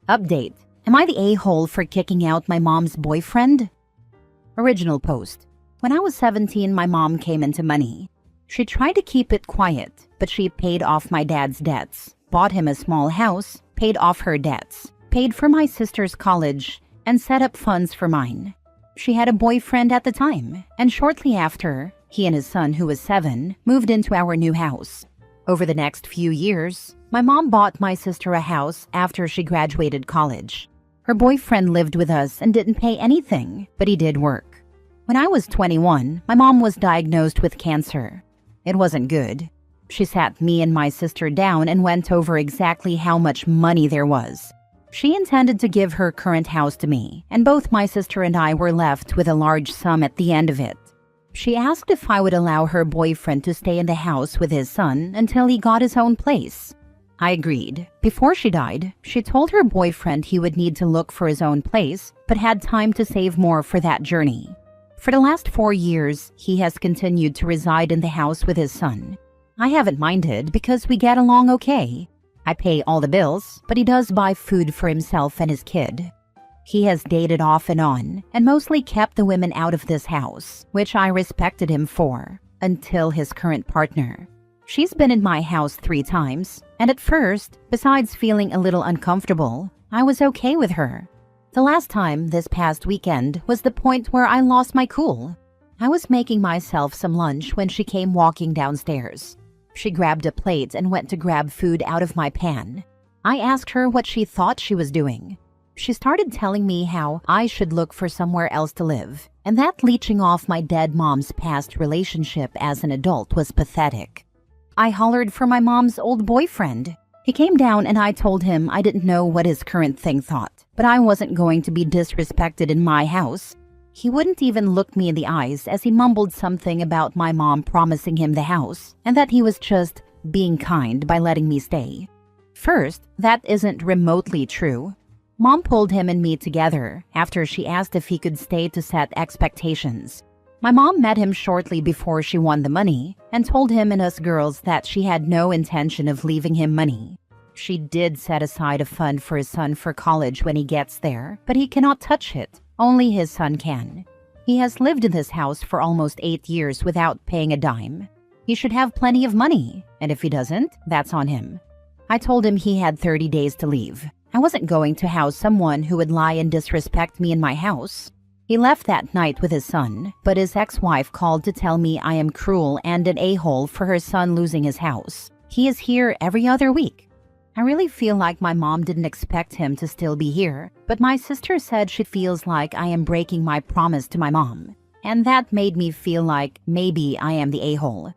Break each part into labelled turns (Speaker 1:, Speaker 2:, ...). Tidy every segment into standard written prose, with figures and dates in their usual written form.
Speaker 1: Update. Am I the a-hole for kicking out my mom's boyfriend? Original post. When I was 17, my mom came into money. She tried to keep it quiet, but she paid off my dad's debts, bought him a small house, paid off her debts, paid for my sister's college, and set up funds for mine. She had a boyfriend at the time, and shortly after, he and his son, who was 7, moved into our new house. Over the next few years, my mom bought my sister a house after she graduated college. Her boyfriend lived with us and didn't pay anything, but he did work. When I was 21, my mom was diagnosed with cancer. It wasn't good. She sat me and my sister down and went over exactly how much money there was. She intended to give her current house to me, and both my sister and I were left with a large sum at the end of it. She asked if I would allow her boyfriend to stay in the house with his son until he got his own place. I agreed. Before she died, she told her boyfriend he would need to look for his own place, but had time to save more for that journey. For the last 4 years, he has continued to reside in the house with his son. I haven't minded because we get along okay. I pay all the bills, but he does buy food for himself and his kid. He has dated off and on, and mostly kept the women out of this house, which I respected him for, until his current partner. She's been in my house 3 times, and at first, besides feeling a little uncomfortable, I was okay with her. The last time, this past weekend, was the point where I lost my cool. I was making myself some lunch when she came walking downstairs. She grabbed a plate and went to grab food out of my pan. I asked her what she thought she was doing. She started telling me how I should look for somewhere else to live, and that leeching off my dead mom's past relationship as an adult was pathetic. I hollered for my mom's old boyfriend. He came down and I told him I didn't know what his current thing thought, but I wasn't going to be disrespected in my house. He wouldn't even look me in the eyes as he mumbled something about my mom promising him the house and that he was just being kind by letting me stay. First, that isn't remotely true. Mom pulled him and me together after she asked if he could stay to set expectations. My mom met him shortly before she won the money and told him and us girls that she had no intention of leaving him money. She did set aside a fund for his son for college when he gets there, but he cannot touch it. Only his son can. He has lived in this house for almost 8 years without paying a dime. He should have plenty of money, and if he doesn't, that's on him. I told him he had 30 days to leave. I wasn't going to house someone who would lie and disrespect me in my house. He left that night with his son, but his ex-wife called to tell me I am cruel and an a-hole for her son losing his house. He is here every other week. I really feel like my mom didn't expect him to still be here, but my sister said she feels like I am breaking my promise to my mom, and that made me feel like maybe I am the a-hole.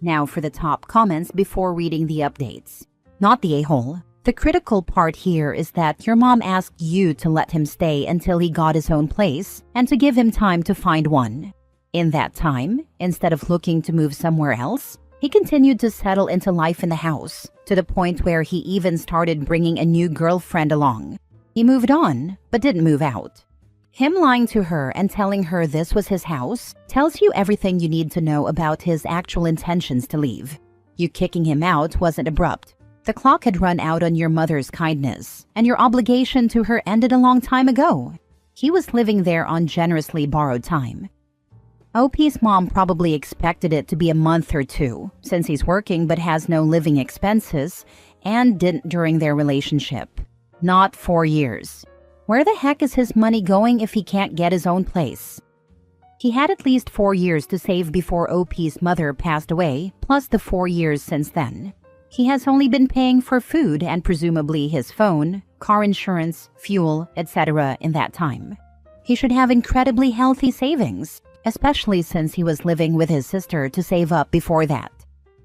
Speaker 1: Now for the top comments before reading the updates. Not the a-hole. The critical part here is that your mom asked you to let him stay until he got his own place and to give him time to find one. In that time, instead of looking to move somewhere else, he continued to settle into life in the house, to the point where he even started bringing a new girlfriend along. He moved on, but didn't move out. Him lying to her and telling her this was his house tells you everything you need to know about his actual intentions to leave. You kicking him out wasn't abrupt. The clock had run out on your mother's kindness, and your obligation to her ended a long time ago. He was living there on generously borrowed time. OP's mom probably expected it to be a month or 2, since he's working but has no living expenses, and didn't during their relationship. Not 4 years. Where the heck is his money going if he can't get his own place? He had at least 4 years to save before OP's mother passed away, plus the 4 years since then. He has only been paying for food and presumably his phone, car insurance, fuel, etc. in that time. He should have incredibly healthy savings, especially since he was living with his sister to save up before that.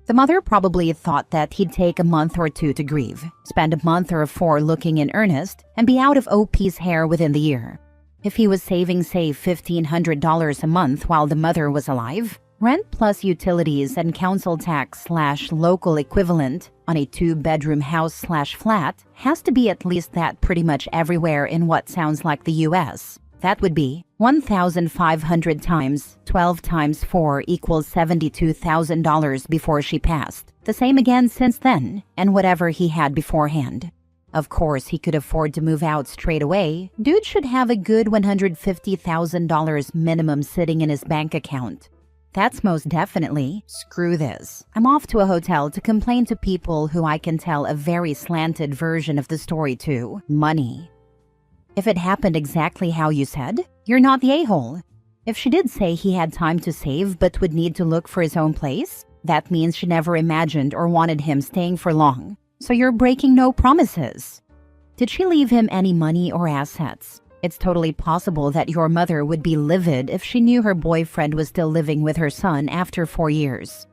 Speaker 1: The mother probably thought that he'd take a month or 2 to grieve, spend a month or 4 looking in earnest, and be out of OP's hair within the year. If he was saving, say, $1,500 a month while the mother was alive, rent plus utilities and council tax / local equivalent on a 2-bedroom house / flat has to be at least that pretty much everywhere in what sounds like the US. That would be 1,500 times 12 times 4 equals $72,000 before she passed. The same again since then, and whatever he had beforehand. Of course, he could afford to move out straight away. Dude should have a good $150,000 minimum sitting in his bank account. That's most definitely, screw this. I'm off to a hotel to complain to people who I can tell a very slanted version of the story to. Money. If it happened exactly how you said, you're not the a-hole. If she did say he had time to save but would need to look for his own place, that means she never imagined or wanted him staying for long. So you're breaking no promises. Did she leave him any money or assets? It's totally possible that your mother would be livid if she knew her boyfriend was still living with her son after 4 years.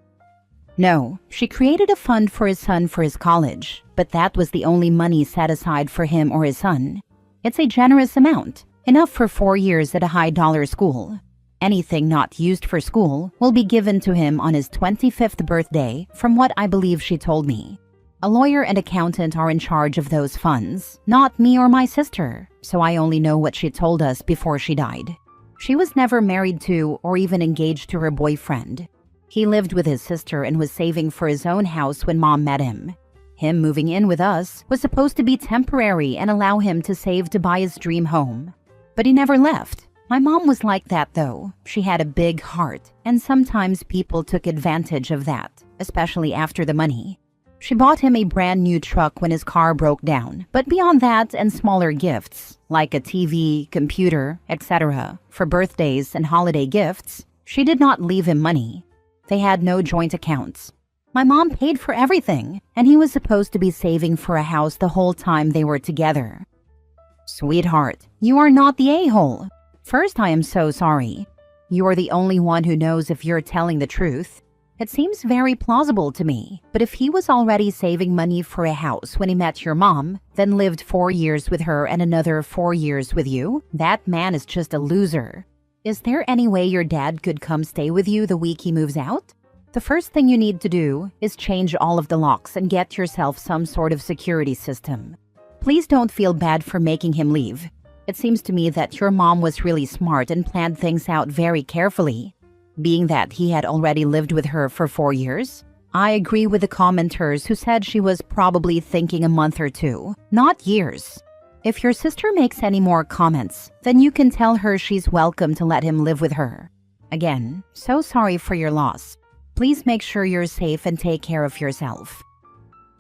Speaker 1: No, she created a fund for his son for his college, but that was the only money set aside for him or his son. It's a generous amount, enough for 4 years at a high-dollar school. Anything not used for school will be given to him on his 25th birthday, from what I believe she told me. A lawyer and accountant are in charge of those funds, not me or my sister, so I only know what she told us before she died. She was never married to or even engaged to her boyfriend. He lived with his sister and was saving for his own house when Mom met him. Him moving in with us was supposed to be temporary and allow him to save to buy his dream home. But he never left. My mom was like that though. She had a big heart, and sometimes people took advantage of that, especially after the money. She bought him a brand new truck when his car broke down, but beyond that and smaller gifts, like a TV, computer, etc., for birthdays and holiday gifts, she did not leave him money. They had no joint accounts. My mom paid for everything, and he was supposed to be saving for a house the whole time they were together. Sweetheart, you are not the a-hole. First, I am so sorry. You are the only one who knows if you're telling the truth. It seems very plausible to me, but if he was already saving money for a house when he met your mom, then lived 4 years with her and another 4 years with you, that man is just a loser. Is there any way your dad could come stay with you the week he moves out? The first thing you need to do is change all of the locks and get yourself some sort of security system. Please don't feel bad for making him leave. It seems to me that your mom was really smart and planned things out very carefully. Being that he had already lived with her for 4 years, I agree with the commenters who said she was probably thinking a month or 2, not years. If your sister makes any more comments, then you can tell her she's welcome to let him live with her. Again, so sorry for your loss. Please make sure you're safe and take care of yourself.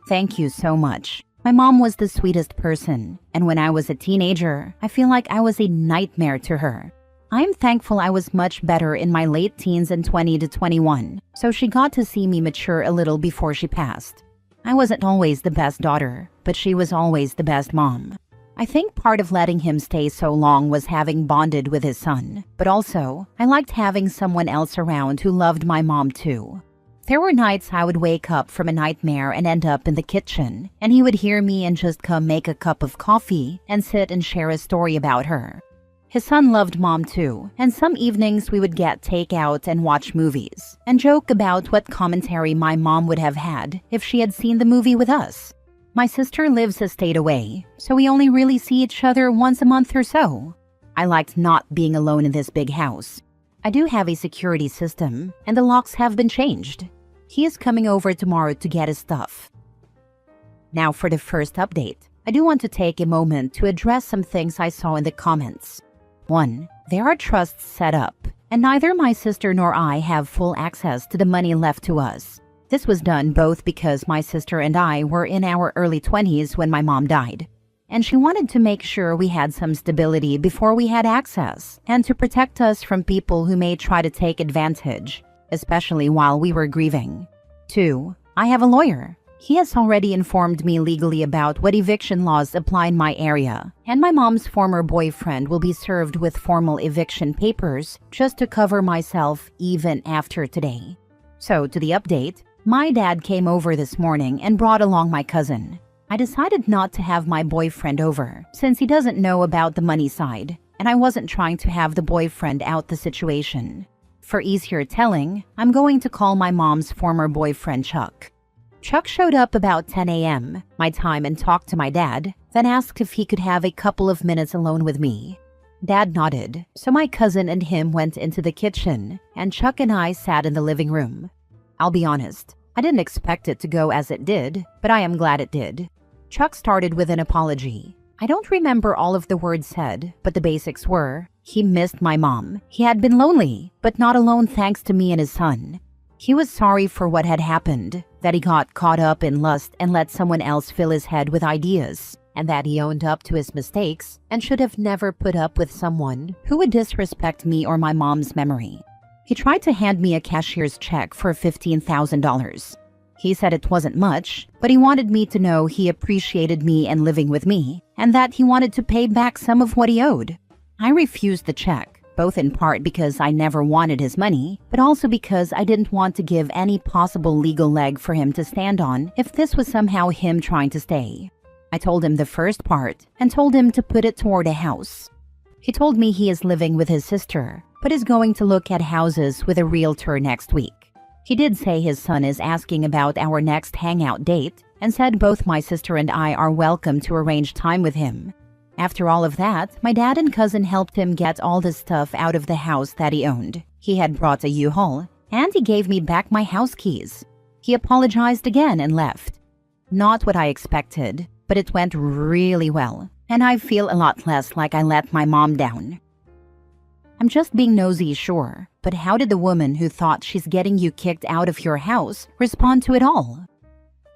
Speaker 1: Thank you so much. My mom was the sweetest person, and when I was a teenager, I feel like I was a nightmare to her. I'm thankful I was much better in my late teens and 20 to 21, so she got to see me mature a little before she passed. I wasn't always the best daughter, but she was always the best mom. I think part of letting him stay so long was having bonded with his son, but also, I liked having someone else around who loved my mom too. There were nights I would wake up from a nightmare and end up in the kitchen, and he would hear me and just come make a cup of coffee and sit and share a story about her. His son loved Mom too, and some evenings we would get takeout and watch movies, and joke about what commentary my mom would have had if she had seen the movie with us. My sister lives a state away, so we only really see each other once a month or so. I liked not being alone in this big house. I do have a security system, and the locks have been changed. He is coming over tomorrow to get his stuff. Now for the first update, I do want to take a moment to address some things I saw in the comments. 1. There are trusts set up, and neither my sister nor I have full access to the money left to us. This was done both because my sister and I were in our early 20s when my mom died, and she wanted to make sure we had some stability before we had access, and to protect us from people who may try to take advantage, especially while we were grieving. 2. I have a lawyer. He has already informed me legally about what eviction laws apply in my area, and my mom's former boyfriend will be served with formal eviction papers just to cover myself even after today. So, to the update, my dad came over this morning and brought along my cousin. I decided not to have my boyfriend over, since he doesn't know about the money side, and I wasn't trying to have the boyfriend out the situation. For easier telling, I'm going to call my mom's former boyfriend Chuck. Chuck showed up about 10 a.m. my time and talked to my dad, then asked if he could have a couple of minutes alone with me. Dad nodded, so my cousin and him went into the kitchen, and Chuck and I sat in the living room. I'll be honest, I didn't expect it to go as it did, but I am glad it did. Chuck started with an apology. I don't remember all of the words said, but the basics were, he missed my mom. He had been lonely, but not alone thanks to me and his son. He was sorry for what had happened, that he got caught up in lust and let someone else fill his head with ideas, and that he owned up to his mistakes and should have never put up with someone who would disrespect me or my mom's memory. He tried to hand me a cashier's check for $15,000. He said it wasn't much, but he wanted me to know he appreciated me and living with me, and that he wanted to pay back some of what he owed. I refused the check, both in part because I never wanted his money, but also because I didn't want to give any possible legal leg for him to stand on if this was somehow him trying to stay. I told him the first part and told him to put it toward a house. He told me he is living with his sister, but is going to look at houses with a realtor next week. He did say his son is asking about our next hangout date and said both my sister and I are welcome to arrange time with him. After all of that, my dad and cousin helped him get all the stuff out of the house that he owned. He had brought a U-Haul, and he gave me back my house keys. He apologized again and left. Not what I expected, but it went really well, and I feel a lot less like I let my mom down. I'm just being nosy, sure, but how did the woman who thought she's getting you kicked out of your house respond to it all?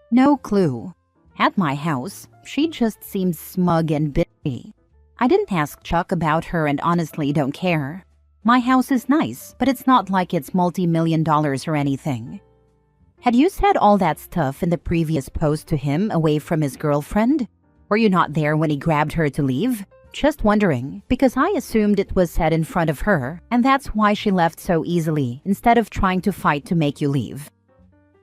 Speaker 1: No clue. At my house, she just seemed smug and bitchy. I didn't ask Chuck about her and honestly don't care. My house is nice, but it's not like it's multi-million dollars or anything. Had you said all that stuff in the previous post to him away from his girlfriend? Were you not there when he grabbed her to leave? Just wondering, because I assumed it was said in front of her, and that's why she left so easily instead of trying to fight to make you leave.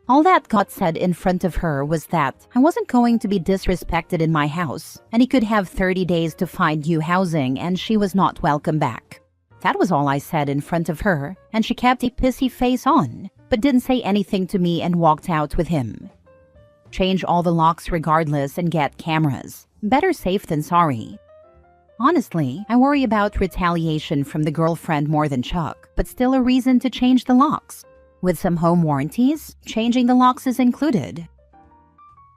Speaker 1: All that got said in front of her was that I wasn't going to be disrespected in my house, and he could have 30 days to find new housing and she was not welcome back. That was all I said in front of her, and she kept a pissy face on, but didn't say anything to me and walked out with him. Change all the locks regardless and get cameras. Better safe than sorry. Honestly, I worry about retaliation from the girlfriend more than Chuck, but still a reason to change the locks. With some home warranties, changing the locks is included.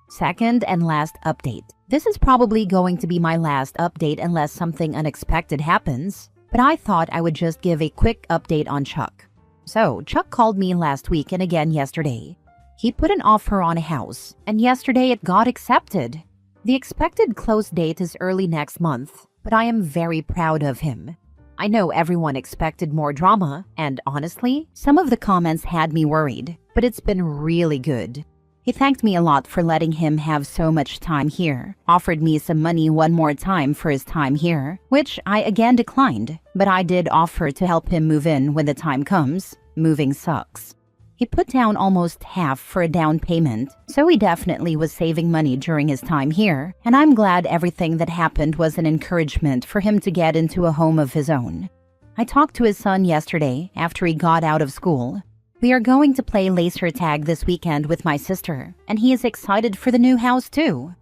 Speaker 1: Second and last update. This is probably going to be my last update unless something unexpected happens, but I thought I would just give a quick update on Chuck. So, Chuck called me last week and again yesterday. He put an offer on a house, and yesterday it got accepted. The expected close date is early next month, but I am very proud of him. I know everyone expected more drama, and honestly, some of the comments had me worried, but it's been really good. He thanked me a lot for letting him have so much time here, offered me some money one more time for his time here, which I again declined, but I did offer to help him move in when the time comes. Moving sucks. He put down almost half for a down payment, so he definitely was saving money during his time here, and I'm glad everything that happened was an encouragement for him to get into a home of his own. I talked to his son yesterday after he got out of school. We are going to play laser tag this weekend with my sister, and he is excited for the new house too.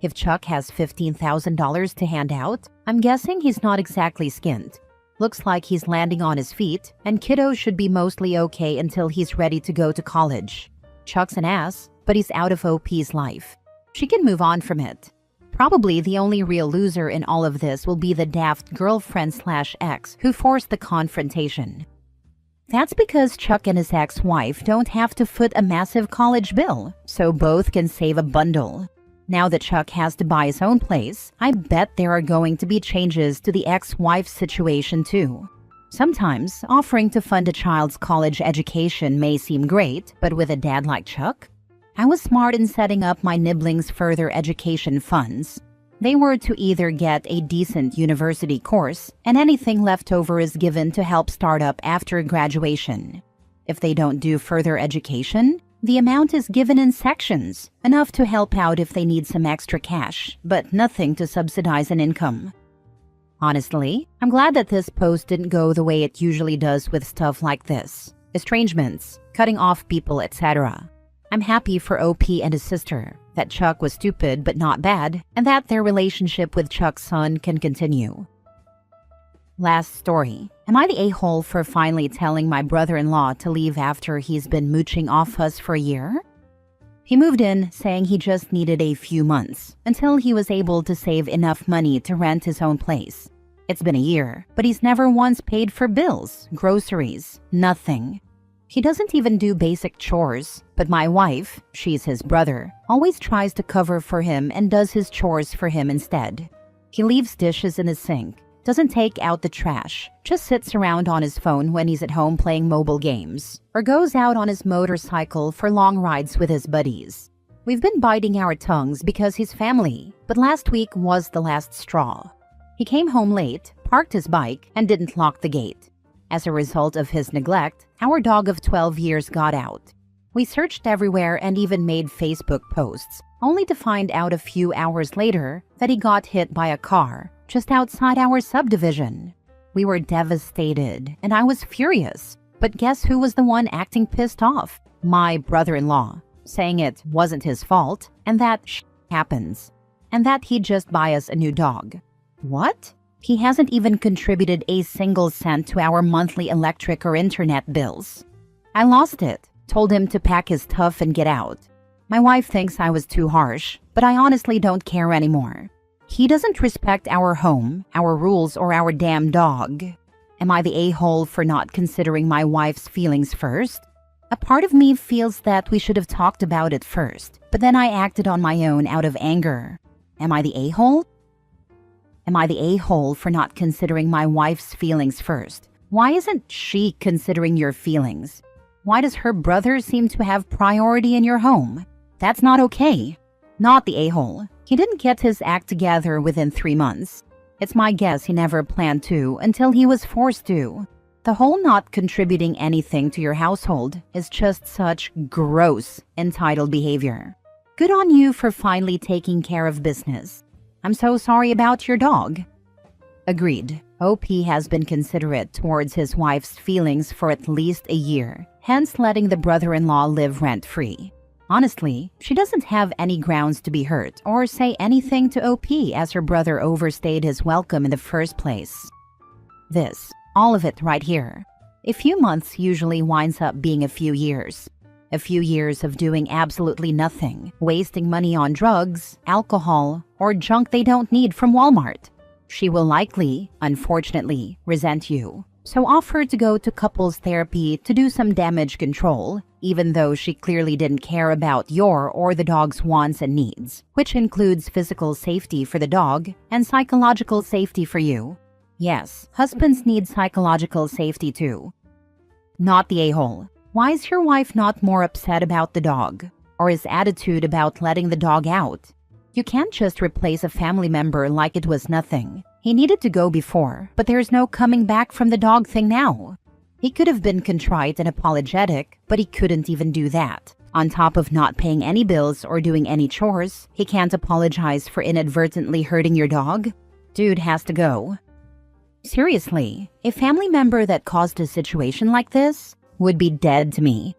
Speaker 1: If Chuck has $15,000 to hand out, I'm guessing he's not exactly skint. Looks like he's landing on his feet, and kiddo should be mostly okay until he's ready to go to college. Chuck's an ass, but he's out of OP's life. She can move on from it. Probably the only real loser in all of this will be the daft girlfriend/ex who forced the confrontation. That's because Chuck and his ex-wife don't have to foot a massive college bill, so both can save a bundle. Now that Chuck has to buy his own place, I bet there are going to be changes to the ex-wife's situation too. Sometimes, offering to fund a child's college education may seem great, but with a dad like Chuck? I was smart in setting up my nibblings' further education funds. They were to either get a decent university course, and anything left over is given to help start up after graduation. If they don't do further education, the amount is given in sections, enough to help out if they need some extra cash, but nothing to subsidize an income. Honestly, I'm glad that this post didn't go the way it usually does with stuff like this. Estrangements, cutting off people, etc. I'm happy for OP and his sister, that Chuck was stupid but not bad, and that their relationship with Chuck's son can continue. Last story. Am I the a-hole for finally telling my brother-in-law to leave after he's been mooching off us for a year? He moved in saying he just needed a few months until he was able to save enough money to rent his own place. It's been a year, but he's never once paid for bills, groceries, nothing. He doesn't even do basic chores, but my wife, she's his brother, always tries to cover for him and does his chores for him instead. He leaves dishes in the sink, doesn't take out the trash, just sits around on his phone when he's at home playing mobile games, or goes out on his motorcycle for long rides with his buddies. We've been biting our tongues because he's family, but last week was the last straw. He came home late, parked his bike, and didn't lock the gate. As a result of his neglect, our dog of 12 years got out. We searched everywhere and even made Facebook posts, only to find out a few hours later that he got hit by a car just outside our subdivision. We were devastated, and I was furious. But guess who was the one acting pissed off? My brother-in-law, saying it wasn't his fault, and that happens, and that he'd just buy us a new dog. What? He hasn't even contributed a single cent to our monthly electric or internet bills. I lost it, told him to pack his stuff and get out. My wife thinks I was too harsh, but I honestly don't care anymore. He doesn't respect our home, our rules, or our damn dog. Am I the a-hole for not considering my wife's feelings first? A part of me feels that we should have talked about it first, but then I acted on my own out of anger. Am I the a-hole? Am I the a-hole for not considering my wife's feelings first? Why isn't she considering your feelings? Why does her brother seem to have priority in your home? That's not okay. Not the a-hole. He didn't get his act together within 3 months. It's my guess he never planned to until he was forced to. The whole not contributing anything to your household is just such gross, entitled behavior. Good on you for finally taking care of business. I'm so sorry about your dog. Agreed. OP has been considerate towards his wife's feelings for at least a year, hence letting the brother-in-law live rent-free. Honestly, she doesn't have any grounds to be hurt or say anything to OP as her brother overstayed his welcome in the first place. This, all of it right here. A few months usually winds up being a few years. A few years of doing absolutely nothing, wasting money on drugs, alcohol, or junk they don't need from Walmart. She will likely, unfortunately, resent you. So offer to go to couples therapy to do some damage control, even though she clearly didn't care about your or the dog's wants and needs, which includes physical safety for the dog and psychological safety for you. Yes, husbands need psychological safety too. Not the a-hole. Why is your wife not more upset about the dog? Or his attitude about letting the dog out? You can't just replace a family member like it was nothing. He needed to go before, but there's no coming back from the dog thing now. He could have been contrite and apologetic, but he couldn't even do that. On top of not paying any bills or doing any chores, he can't apologize for inadvertently hurting your dog? Dude has to go. Seriously, a family member that caused a situation like this would be dead to me.